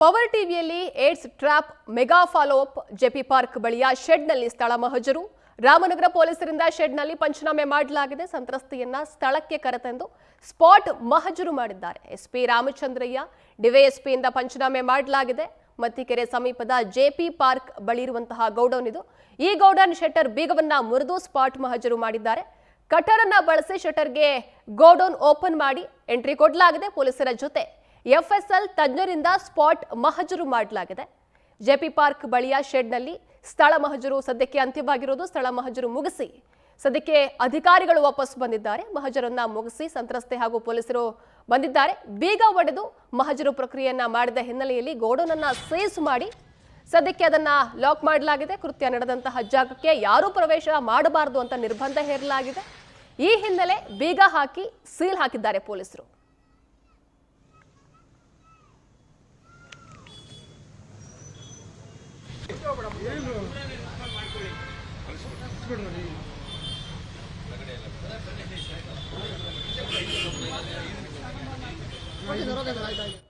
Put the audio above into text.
Power ಟಿವಿಯಲ್ಲಿ AIDS trap mega follow up JP park ಬಳಿಯ ಶೆಡ್ನಲ್ಲಿ ಸ್ಥಳ ಮಹಜರು. ರಾಮನಗರ ಪೊಲೀಸರಿಂದ ಶೆಡ್ನಲ್ಲಿ ಪಂಚನಾಮೆ ಮಾಡಲಾಗಿದೆ. ಸಂತ್ರಸ್ತೆಯನ್ನ ಸ್ಥಳಕ್ಕೆ ಕರೆತಂದು ಸ್ಪಾಟ್ ಮಹಜರು ಮಾಡಿದ್ದಾರೆ. ಎಸ್ಪಿ ರಾಮಚಂದ್ರಯ್ಯ, ಡಿವೈಎಸ್ಪಿಯಿಂದ ಪಂಚನಾಮೆ ಮಾಡಲಾಗಿದೆ. ಮತ್ತಿಕೆರೆ ಸಮೀಪದ ಜೆಪಿ ಪಾರ್ಕ್ ಬಳಿ ಇರುವಂತಹ ಗೌಡೌನ್ ಇದು. ಈ ಗೌಡೌನ್ ಶಟರ್ ಬೀಗವನ್ನ ಮುರಿದು ಸ್ಪಾಟ್ ಮಹಜರು ಮಾಡಿದ್ದಾರೆ. ಕಟರ್ ಅನ್ನ ಬಳಸಿ ಶಟರ್ಗೆ ಗೌಡೌನ್ ಓಪನ್ ಮಾಡಿ ಎಂಟ್ರಿ ಕೊಡಲಾಗಿದೆ. ಪೊಲೀಸರ ಜೊತೆ ಎಫ್ಎಸ್ಎಲ್ ತಜ್ಞರಿಂದ ಸ್ಪಾಟ್ ಮಹಜರು ಮಾಡಲಾಗಿದೆ. ಜೆಪಿ ಪಾರ್ಕ್ ಬಳಿಯ ಶೆಡ್ನಲ್ಲಿ ಸ್ಥಳ ಮಹಜರು ಸದ್ಯಕ್ಕೆ ಅಂತ್ಯವಾಗಿರೋದು. ಸ್ಥಳ ಮಹಜರು ಮುಗಿಸಿ ಸದ್ಯಕ್ಕೆ ಅಧಿಕಾರಿಗಳು ವಾಪಸ್ ಬಂದಿದ್ದಾರೆ. ಮಹಜರನ್ನ ಮುಗಿಸಿ ಸಂತ್ರಸ್ತೆ ಹಾಗೂ ಪೊಲೀಸರು ಬಂದಿದ್ದಾರೆ. ಬೀಗ ಒಡೆದು ಮಹಜರು ಪ್ರಕ್ರಿಯೆಯನ್ನ ಮಾಡಿದ ಹಿನ್ನೆಲೆಯಲ್ಲಿ ಗೋಡೌನ್ ಅನ್ನ ಸೀಸ್ ಮಾಡಿ ಸದ್ಯಕ್ಕೆ ಅದನ್ನ ಲಾಕ್ ಮಾಡಲಾಗಿದೆ. ಕೃತ್ಯ ನಡೆದಂತಹ ಜಾಗಕ್ಕೆ ಯಾರೂ ಪ್ರವೇಶ ಮಾಡಬಾರದು ಅಂತ ನಿರ್ಬಂಧ ಹೇರಲಾಗಿದೆ. ಈ ಹಿನ್ನೆಲೆ ಬೀಗ ಹಾಕಿ ಸೀಲ್ ಹಾಕಿದ್ದಾರೆ ಪೊಲೀಸರು. ಆಯ್ತು